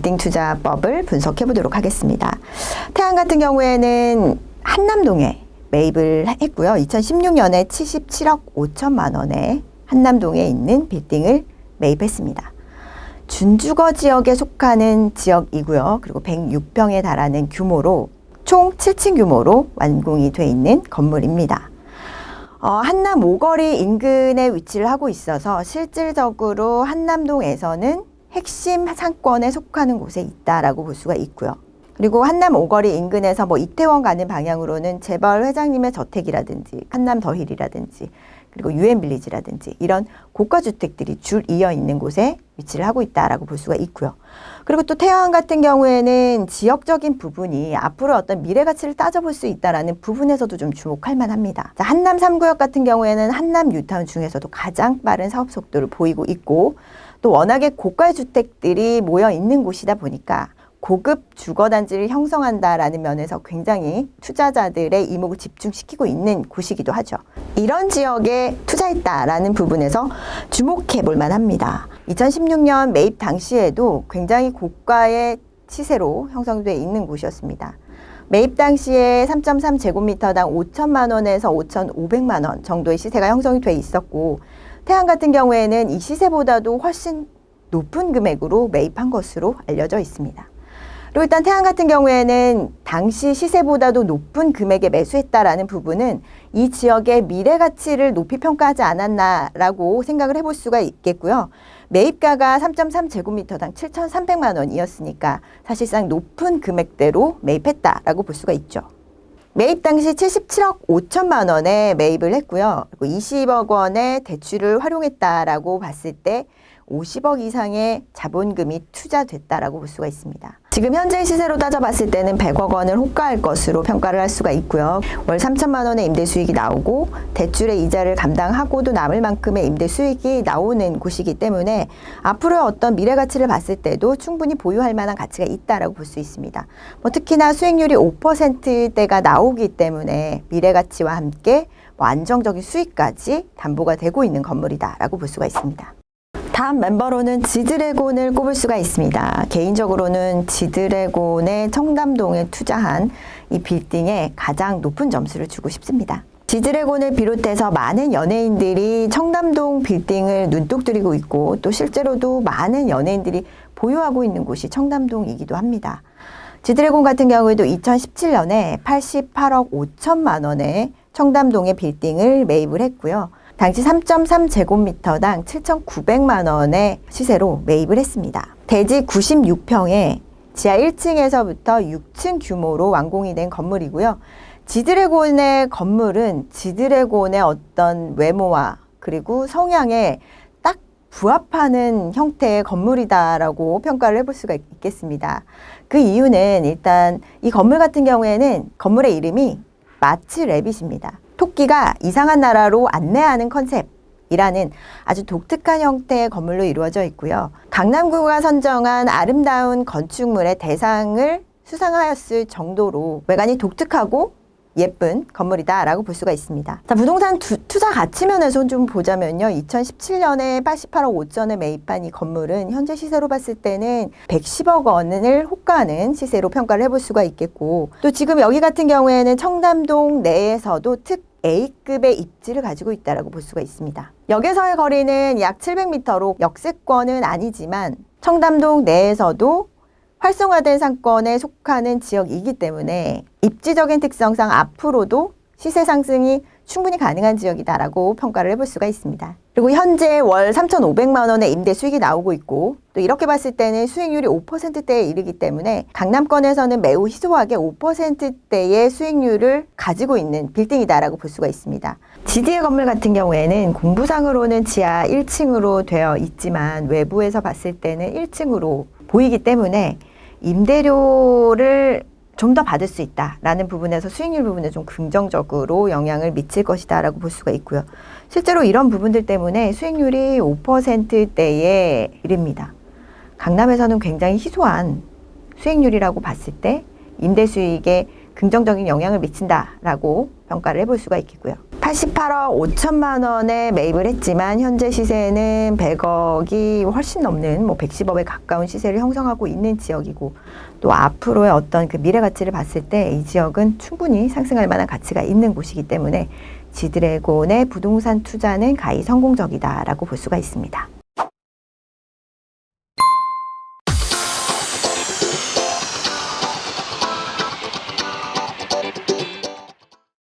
빌딩 투자법을 분석해 보도록 하겠습니다. 태안 같은 경우에는 한남동에 매입을 했고요. 2016년에 77억 5천만 원에 한남동에 있는 빌딩을 매입했습니다. 준주거 지역에 속하는 지역이고요. 그리고 106평에 달하는 규모로 총 7층 규모로 완공이 돼 있는 건물입니다. 한남 오거리 인근에 위치를 하고 있어서 실질적으로 한남동에서는 핵심 상권에 속하는 곳에 있다라고 볼 수가 있고요. 그리고 한남 오거리 인근에서 이태원 가는 방향으로는 재벌 회장님의 저택이라든지 한남 더힐이라든지 그리고 유엔빌리지라든지 이런 고가 주택들이 줄 이어 있는 곳에 위치를 하고 있다라고 볼 수가 있고요. 그리고 또 태안 같은 경우에는 지역적인 부분이 앞으로 어떤 미래 가치를 따져볼 수 있다라는 부분에서도 좀 주목할 만합니다. 자, 한남 3구역 같은 경우에는 한남 뉴타운 중에서도 가장 빠른 사업 속도를 보이고 있고 또 워낙에 고가 주택들이 모여 있는 곳이다 보니까 고급 주거단지를 형성한다라는 면에서 굉장히 투자자들의 이목을 집중시키고 있는 곳이기도 하죠. 이런 지역에 투자했다라는 부분에서 주목해 볼 만합니다. 2016년 매입 당시에도 굉장히 고가의 시세로 형성되어 있는 곳이었습니다. 매입 당시에 3.3제곱미터당 5천만 원에서 5,500만 원 정도의 시세가 형성이 돼 있었고 태안 같은 경우에는 이 시세보다도 훨씬 높은 금액으로 매입한 것으로 알려져 있습니다. 그리고 일단 태안 같은 경우에는 당시 시세보다도 높은 금액에 매수했다라는 부분은 이 지역의 미래 가치를 높이 평가하지 않았나라고 생각을 해볼 수가 있겠고요. 매입가가 3.3제곱미터당 7,300만 원이었으니까 사실상 높은 금액대로 매입했다라고 볼 수가 있죠. 매입 당시 77억 5천만 원에 매입을 했고요. 그리고 20억 원의 대출을 활용했다라고 봤을 때 50억 이상의 자본금이 투자됐다라고 볼 수가 있습니다. 지금 현재 시세로 따져봤을 때는 100억 원을 호가할 것으로 평가를 할 수가 있고요. 월 3천만 원의 임대 수익이 나오고 대출의 이자를 감당하고도 남을 만큼의 임대 수익이 나오는 곳이기 때문에 앞으로의 어떤 미래 가치를 봤을 때도 충분히 보유할 만한 가치가 있다라고 볼 수 있습니다. 특히나 수익률이 5%대가 나오기 때문에 미래 가치와 함께 안정적인 수익까지 담보가 되고 있는 건물이다라고 볼 수가 있습니다. 다음 멤버로는 지드래곤을 꼽을 수가 있습니다. 개인적으로는 지드래곤의 청담동에 투자한 이 빌딩에 가장 높은 점수를 주고 싶습니다. 지드래곤을 비롯해서 많은 연예인들이 청담동 빌딩을 눈독 들이고 있고 또 실제로도 많은 연예인들이 보유하고 있는 곳이 청담동이기도 합니다. 지드래곤 같은 경우에도 2017년에 88억 5천만 원에 청담동의 빌딩을 매입을 했고요. 당시 3.3제곱미터당 7,900만 원의 시세로 매입을 했습니다. 대지 96평에 지하 1층에서부터 6층 규모로 완공이 된 건물이고요. 지드래곤의 건물은 지드래곤의 어떤 외모와 그리고 성향에 딱 부합하는 형태의 건물이다라고 평가를 해볼 수가 있겠습니다. 그 이유는 일단 이 건물 같은 경우에는 건물의 이름이 마치 래빗입니다. 토끼가 이상한 나라로 안내하는 컨셉이라는 아주 독특한 형태의 건물로 이루어져 있고요. 강남구가 선정한 아름다운 건축물의 대상을 수상하였을 정도로 외관이 독특하고 예쁜 건물이다라고 볼 수가 있습니다. 자, 부동산 투자 가치 면에서 좀 보자면요. 2017년에 88억 5천에 매입한 이 건물은 현재 시세로 봤을 때는 110억 원을 호가하는 시세로 평가를 해볼 수가 있겠고 또 지금 여기 같은 경우에는 청담동 내에서도 특 A급의 입지를 가지고 있다고 볼 수가 있습니다. 역에서의 거리는 약 700m로 역세권은 아니지만 청담동 내에서도 활성화된 상권에 속하는 지역이기 때문에 입지적인 특성상 앞으로도 시세 상승이 충분히 가능한 지역이다라고 평가를 해볼 수가 있습니다. 그리고 현재 월 3,500만 원의 임대 수익이 나오고 있고 또 이렇게 봤을 때는 수익률이 5%대에 이르기 때문에 강남권에서는 매우 희소하게 5%대의 수익률을 가지고 있는 빌딩이다라고 볼 수가 있습니다. GD의 건물 같은 경우에는 공부상으로는 지하 1층으로 되어 있지만 외부에서 봤을 때는 1층으로 보이기 때문에 임대료를 좀 더 받을 수 있다라는 부분에서 수익률 부분에 좀 긍정적으로 영향을 미칠 것이다라고 볼 수가 있고요. 실제로 이런 부분들 때문에 수익률이 5%대에 이릅니다. 강남에서는 굉장히 희소한 수익률이라고 봤을 때 임대 수익에 긍정적인 영향을 미친다라고 평가를 해볼 수가 있겠고요. 88억 5천만 원에 매입을 했지만 현재 시세는 100억이 훨씬 넘는 110억에 가까운 시세를 형성하고 있는 지역이고, 또 앞으로의 어떤 그 미래 가치를 봤을 때 이 지역은 충분히 상승할 만한 가치가 있는 곳이기 때문에 지드래곤의 부동산 투자는 가히 성공적이다라고 볼 수가 있습니다.